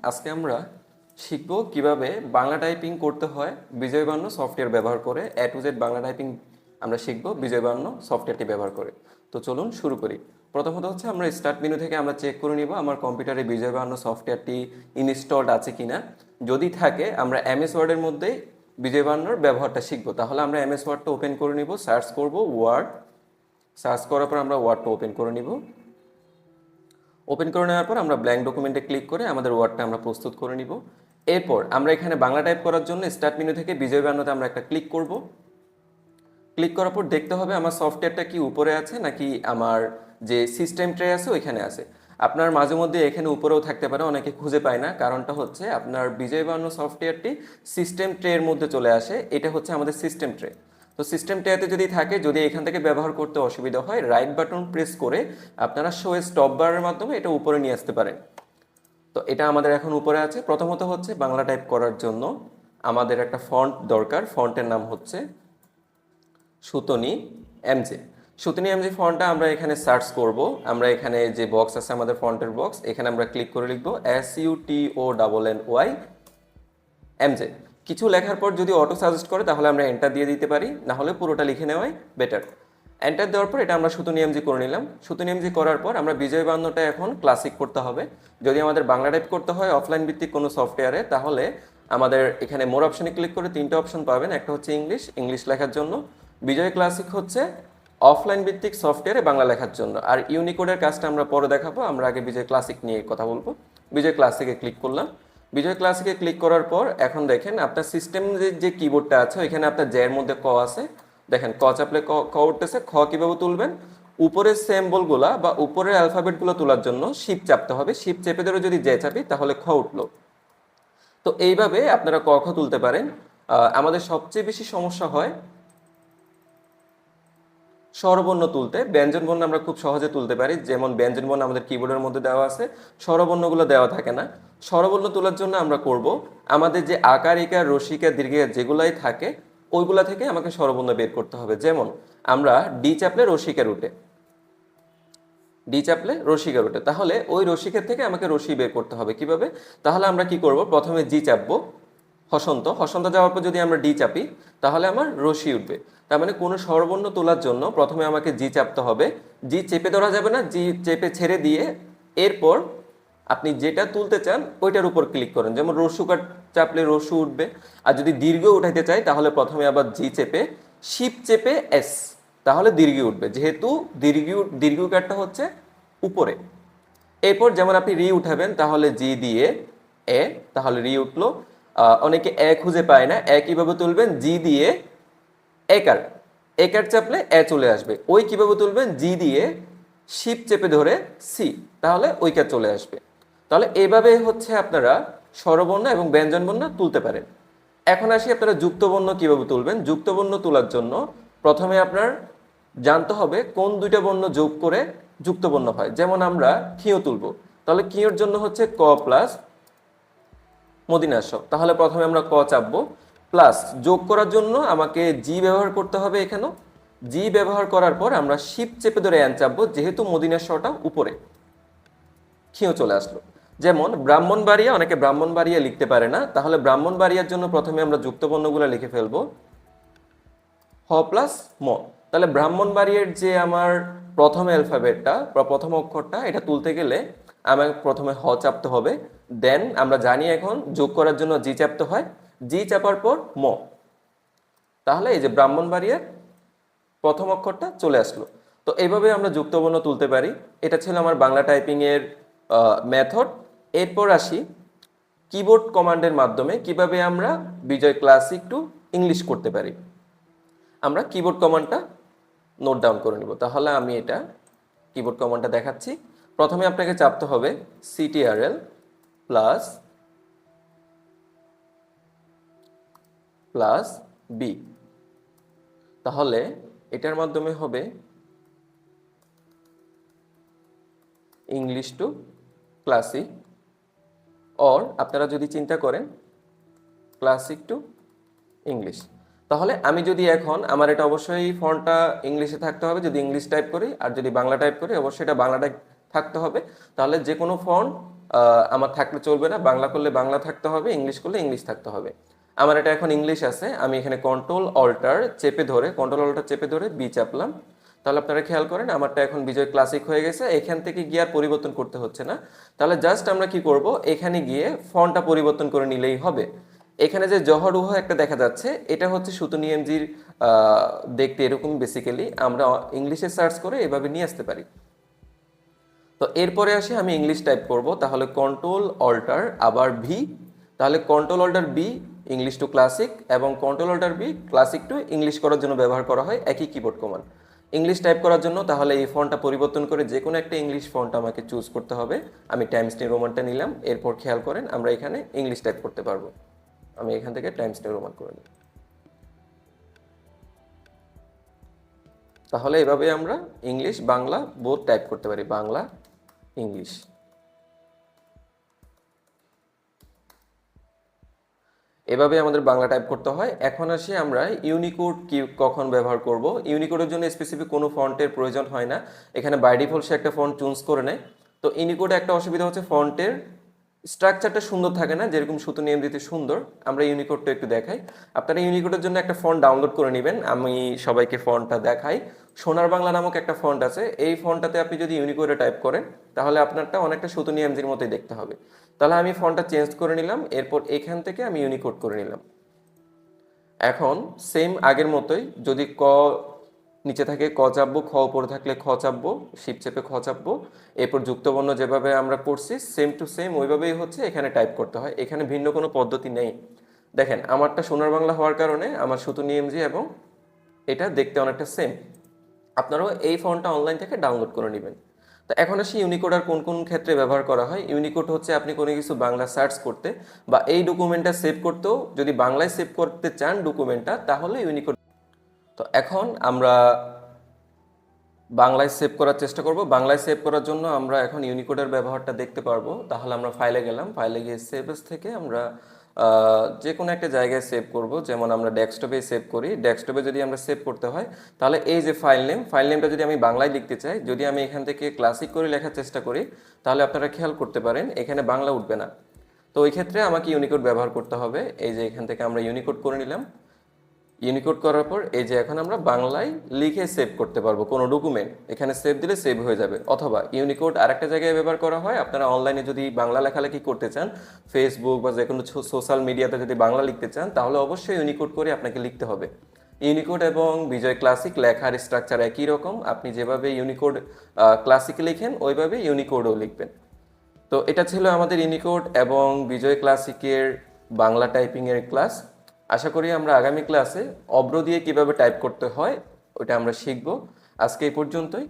আজকে আমরা শিখব কিভাবে বাংলা টাইপিং করতে হয় বিজয় বান্ন সফটওয়্যার ব্যবহার করে। A to Z Bangla typing আমরা শিখব বিজয় বান্ন সফটওয়্যারটি ব্যবহার করে। তো চলুন শুরু করি। প্রথমত হচ্ছে আমরা স্টার্ট মেনু থেকে আমরা চেক করে নিব আমার কম্পিউটারে বিজয় বান্ন সফটওয়্যারটি ইনস্টলড আছে কিনা। যদি থাকে আমরা MS ওয়ার্ডের মধ্যেই বিজয় বান্নর ব্যবহারটা শিখব। তাহলে আমরা MS ওয়ার্ডটা ওপেন করে নিব, সার্চ করব ওয়ার্ড। সার্চ করার পর আমরা ওয়ার্ডটা ওপেন করে নিব। ওপেন করে নেওয়ার পর আমরা ব্ল্যাঙ্ক ডকুমেন্টে ক্লিক করে আমাদের ওয়ার্ডটা আমরা প্রস্তুত করে নিব। এরপর আমরা এখানে বাংলা টাইপ করার জন্য স্টার্ট মেনু থেকে বিজয় বান্নতে আমরা একটা ক্লিক করব। ক্লিক করার পর দেখতে হবে আমার সফটওয়্যারটা কি উপরে আছে নাকি আমার যে সিস্টেম ট্রে আছে ওইখানে আছে। আপনার মাঝে মধ্যে এখানে উপরেও থাকতে পারে, অনেকে খুঁজে পায় না। কারণটা হচ্ছে আপনার বিজয় বান্ন সফটওয়্যারটি সিস্টেম ট্রের মধ্যে চলে আসে। এটা হচ্ছে আমাদের সিস্টেম ট্রে। তো সিস্টেম ট্রেতে যদি থাকে, যদি এখান থেকে ব্যবহার করতে অসুবিধা হয়, রাইট বাটন প্রেস করে আপনারা শো স্টপ বারের মাধ্যমে এটা উপরে নিয়ে আসতে পারেন। তো এটা আমাদের এখন উপরে আছে। প্রথমত হচ্ছে বাংলা টাইপ করার জন্য আমাদের একটা ফন্ট দরকার। ফন্টের নাম হচ্ছে সুতনি এমজে। সুতনি এমজে ফন্টটা আমরা এখানে সার্চ করব। আমরা এখানে যে বক্স আছে আমাদের ফন্টের বক্স, এখানে আমরা ক্লিক করে লিখব SUTONNY এমজে। কিছু লেখার পর যদি অটো সাজেস্ট করে তাহলে আমরা এন্টার দিয়ে দিতে পারি, না হলে পুরোটা লিখে নেওয়াই বেটার। এন্টার দেওয়ার পর এটা আমরা সুতনি এমজি করে নিলাম। সুতনি এমজি করার পর আমরা বিজয় বান্নটা এখন ক্লাসিক করতে হবে। যদি আমাদের বাংলা টাইপ করতে হয় অফলাইন ভিত্তিক কোনো সফটওয়্যারে, তাহলে আমাদের এখানে মোর অপশনে ক্লিক করে তিনটা অপশন পাবেন। একটা হচ্ছে ইংলিশ লেখার জন্য, বিজয় ক্লাসিক হচ্ছে অফলাইন ভিত্তিক সফটওয়্যারে বাংলা লেখার জন্য, আর ইউনিকোডের কাজটা আমরা পরে দেখাবো। আমরা আগে বিজয় ক্লাসিক নিয়ে কথা বলবো। বিজয় ক্লাসিকে ক্লিক করলাম। বিজয় ক্লাসিকে ক্লিক করার পর এখন দেখেন আপনার সিস্টেমের যে কিবোর্ডটা আছে ওইখানে আপনার জের মধ্যে ক আছে। দেখেন ক চাপলে ক উঠতেছে। খ কিভাবে তুলবেন? উপরের সিম্বলগুলা বা উপরের অ্যালফাবেটগুলো তোলার জন্য শিপ চাপতে হবে। শিপ চেপে ধরে যদি জে চাপি তাহলে খ উঠলো। তো এইভাবে আপনারা ক খ তুলতে পারেন। আমাদের সবচেয়ে বেশি সমস্যা হয় স্বরবর্ণ তুলতে। ব্যঞ্জনবর্ণ আমরা খুব সহজে তুলতে পারি, যেমন ব্যঞ্জনবর্ণ আমাদের কিবোর্ডের মধ্যে দেওয়া আছে, স্বরবর্ণগুলো দেওয়া থাকে না। স্বরবর্ণ তোলার জন্য আমরা করব আমাদের যে আকার ইকার রসিকা দীর্ঘিকা যেগুলাই থাকে ওইগুলা থেকে আমাকে স্বরবর্ণ বের করতে হবে। যেমন আমরা ডি চাপলে রসিকার উঠে, ডি চাপলে রসিকার উঠে, তাহলে ওই রসিকের থেকে আমাকে রসি বের করতে হবে। কিভাবে? তাহলে আমরা কি করব, প্রথমে জি চাপবো, হসন্ত যাওয়ার পর যদি আমরা ডি চাপি তাহলে আমার রশি উঠবে। তার মানে কোনো স্বরবর্ণ তোলার জন্য প্রথমে আমাকে জি চাপতে হবে। জি চেপে ধরা যাবে না, জি চেপে ছেড়ে দিয়ে এরপর আপনি যেটা তুলতে চান ওইটার উপর ক্লিক করেন। যেমন রসুকার চাপলে রসু উঠবে। আর যদি দীর্ঘ উঠাইতে চাই তাহলে প্রথমে আবার জি চেপে শিপ চেপে এস, তাহলে দীর্ঘ উঠবে, যেহেতু দীর্ঘকারটা হচ্ছে উপরে। এরপর যেমন আপনি রি উঠাবেন তাহলে জি দিয়ে এ, তাহলে রি উঠলো। অনেকে এ খুঁজে পায় না, এ কিভাবে তুলবেন? জি দিয়ে একার, একার চাপলে এ চলে আসবে। ওই কিভাবে তুলবেন? জি দিয়ে শিপ চেপে ধরে সি, তাহলে ওইকার চলে আসবে। তাহলে এইভাবে হচ্ছে আপনারা স্বরবর্ণ এবং ব্যঞ্জনবর্ণ তুলতে পারেন। এখন আসি আপনারা যুক্তবর্ণ কিভাবে তুলবেন। যুক্তবর্ণ তোলার জন্য প্রথমে আপনার জানতে হবে কোন দুইটা বর্ণ যোগ করে যুক্তবর্ণ হয়। যেমন আমরা ক্ষীয় তুলব, তাহলে ক্ষীয়র জন্য হচ্ছে ক প্লাস মদিনাস। তাহলে প্রথমে আমরা ক চাপবো, প্লাস যোগ করার জন্য আমাকে জি ব্যবহার করতে হবে। এখানেও জি ব্যবহার করার পর আমরা শিপ চেপে ধরে এন চাপবো, যেহেতু মদিনাসটা উপরে, ক্ষীয় চলে আসলো। যেমন ব্রাহ্মণবাড়িয়া, অনেকে ব্রাহ্মণবাড়িয়া লিখতে পারে না, তাহলে ব্রাহ্মণবাড়িয়ার জন্য প্রথমে আমরা যুক্তবর্ণগুলো লিখে ফেলবো হ প্লাস ম। তাহলে ব্রাহ্মণবাড়িয়ার যে আমার প্রথম অ্যালফাবেটটা বা প্রথম অক্ষরটা, এটা তুলতে গেলে আমাকে প্রথমে হ চাপতে হবে। দেন আমরা জানি এখন যোগ করার জন্য জি চাপতে হয়, জি চাপার পর ম। তাহলে এই যে ব্রাহ্মণবাড়িয়ার প্রথম অক্ষরটা চলে আসলো। তো এইভাবে আমরা যুক্তবর্ণ তুলতে পারি। এটা ছিল আমার বাংলা টাইপিংয়ের মেথড। এরপর আসি কিবোর্ড কমান্ডের মাধ্যমে কিভাবে আমরা বিজয় ক্লাসিক টু ইংলিশ করতে পারি। আমরা কিবোর্ড কমান্ডটা নোট ডাউন করে নিব। তাহলে আমি এটা কিবোর্ড কমান্ডটা দেখাচ্ছি। প্রথমে আপনাকে চাপতে হবে CTRL প্লাস বি, তাহলে এটার মাধ্যমে হবে ইংলিশ টু ক্লাসিক, অর আপনারা যদি চিন্তা করেন ক্লাসিক টু ইংলিশ। তাহলে আমি যদি এখন আমার এটা অবশ্যই ফন্টটা ইংলিশে থাকতে হবে যদি ইংলিশ টাইপ করি, আর যদি বাংলা টাইপ করি অবশ্যই এটা বাংলা টাইপ থাকতে হবে। তাহলে যে কোনো ফন্ট আমার থাকলে চলবে না, বাংলা করলে বাংলা থাকতে হবে, ইংলিশ করলে ইংলিশ থাকতে হবে। আমার এটা এখন ইংলিশ আছে, আমি এখানে কন্ট্রোল অল্টার চেপে ধরে বি চাপলাম। তাহলে আপনারা খেয়াল করেন আমারটা এখন বিজয় ক্লাসিক হয়ে গেছে, এখান থেকে গিয়ে আর পরিবর্তন করতে হচ্ছে না। তাহলে জাস্ট আমরা কি করব, এখানে গিয়ে ফন্টটা পরিবর্তন করে নিলেই হবে। এখানে যে জহর উহ একটা দেখা যাচ্ছে, এটা হচ্ছে সুতুনি এমজির দেখতে এরকম। বেসিক্যালি আমরা ইংলিশে সার্চ করে এভাবে নিয়ে আসতে পারি। তো এরপরে আসি আমি ইংলিশ টাইপ করব, তাহলে কন্ট্রোল অল্টার আবার ভি। তাহলে control alter B English to classic, এবং control alter B classic to English করার জন্য ব্যবহার করা হয় একই কিবোর্ড কমান্ড। ইংলিশ টাইপ করার জন্য তাহলে এই ফন্টটা পরিবর্তন করে যে কোনো একটা ইংলিশ ফন্ট আমাকে চুজ করতে হবে। আমি টাইমস নিউ রোমানটা নিলাম, এরপর খেয়াল করেন আমরা এখানে ইংলিশ টাইপ করতে পারবো। আমি এখান থেকে টাইমস নিউ রোমান করে নিই। তাহলে এভাবে আমরা ইংলিশ বাংলা বোথ টাইপ করতে পারি, বাংলা ইংলিশ। এভাবে আমাদের বাংলা টাইপ করতে হয়। এখন আসি আমরা ইউনিকোড কি কখন ব্যবহার করব। ইউনিকোডের জন্য স্পেসিফিক কোনো ফন্টের প্রয়োজন হয় না, এখানে বাই ডিফল্ট সে একটা ফন্ট চুজ করে নেয়। তো ইউনিকোডে একটা অসুবিধা হচ্ছে ফন্টের স্ট্রাকচারটা সুন্দর থাকে না, যেরকম সুতুনি এমজিতে সুন্দর। আমরা ইউনিকোডটা একটু দেখাই। আপনারা ইউনিকোডের জন্য একটা ফন্ট ডাউনলোড করে নেবেন, আমি সবাইকে ফন্টটা দেখাই। সোনার বাংলা নামক একটা ফন্ট আছে, এই ফন্টটাতে আপনি যদি ইউনিকোডে টাইপ করেন তাহলে আপনারটা অনেকটা সুতুনি এমজির মতোই দেখতে হবে। তাহলে আমি ফন্টটা চেঞ্জ করে নিলাম, এরপর এখান থেকে আমি ইউনিকোড করে নিলাম। এখন সেম আগের মতোই, যদি ক নিচে থাকে ক চাপবো, খ উপরে থাকলে খ চাপবো, শিপ চেপে খ চাপবো, এরপর যুক্তবর্ণ যেভাবে আমরা করছি সেম টু সেম ওইভাবেই হচ্ছে এখানে টাইপ করতে হয়, এখানে ভিন্ন কোনো পদ্ধতি নেই। দেখেন আমারটা সোনার বাংলা হওয়ার কারণে আমার সুতুনি এমজি এবং এটা দেখতে অনেকটা সেম। আপনারাও এই ফন্টটা অনলাইন থেকে ডাউনলোড করে নেবেন। তো এখন আসি ইউনিকোড আর কোন কোন ক্ষেত্রে ব্যবহার করা হয়। ইউনিকোড হচ্ছে আপনি কোনো কিছু বাংলা সার্চ করতে বা এই ডকুমেন্টটা সেভ করতেও, যদি বাংলায় সেভ করতে চান ডকুমেন্টটা, তাহলে ইউনিকোড। তো এখন আমরা বাংলায় সেভ করার চেষ্টা করব। বাংলায় সেভ করার জন্য আমরা এখন ইউনিকোডের ব্যবহারটা দেখতে পারবো। তাহলে আমরা ফাইলে গেলাম, ফাইলে গিয়ে সেভস থেকে আমরা যে কোনো একটা জায়গায় সেভ করব। যেমন আমরা ডেস্কটপে সেভ করি, ডেস্কটপে যদি আমরা সেভ করতে হয় তাহলে এই যে ফাইল নেমটা যদি আমি বাংলায় লিখতে চাই, যদি আমি এখান থেকে ক্লাসিক করে লেখার চেষ্টা করি তাহলে আপনারা খেয়াল করতে পারেন এখানে বাংলা উঠবে না। তো ওই ক্ষেত্রে আমাকে ইউনিকোড ব্যবহার করতে হবে। এই যে এখান থেকে আমরা ইউনিকোড করে নিলাম। ইউনিকোড করার পর এই যে এখন আমরা বাংলায় লিখে সেভ করতে পারবো কোনো ডকুমেন্ট, এখানে সেভ দিলে সেভ হয়ে যাবে। অথবা ইউনিকোড আরেকটা জায়গায় ব্যবহার করা হয়, আপনারা অনলাইনে যদি বাংলা লেখালেখি করতে চান, ফেসবুক বা যে কোনো সোশ্যাল মিডিয়াতে যদি বাংলা লিখতে চান তাহলে অবশ্যই ইউনিকোড করে আপনাকে লিখতে হবে। ইউনিকোড এবং বিজয় ক্লাসিক লেখার স্ট্রাকচার একই রকম, আপনি যেভাবে ইউনিকোড ক্লাসিক লিখেন ওইভাবে ইউনিকোডও লিখবেন। তো এটা ছিল আমাদের ইউনিকোড এবং বিজয় ক্লাসিকের বাংলা টাইপিংয়ের ক্লাস। আশা করি আমরা আগামী ক্লাসে অব্র দিয়ে কিভাবে টাইপ করতে হয় ওটা আমরা শিখব। আজকে এই পর্যন্তই।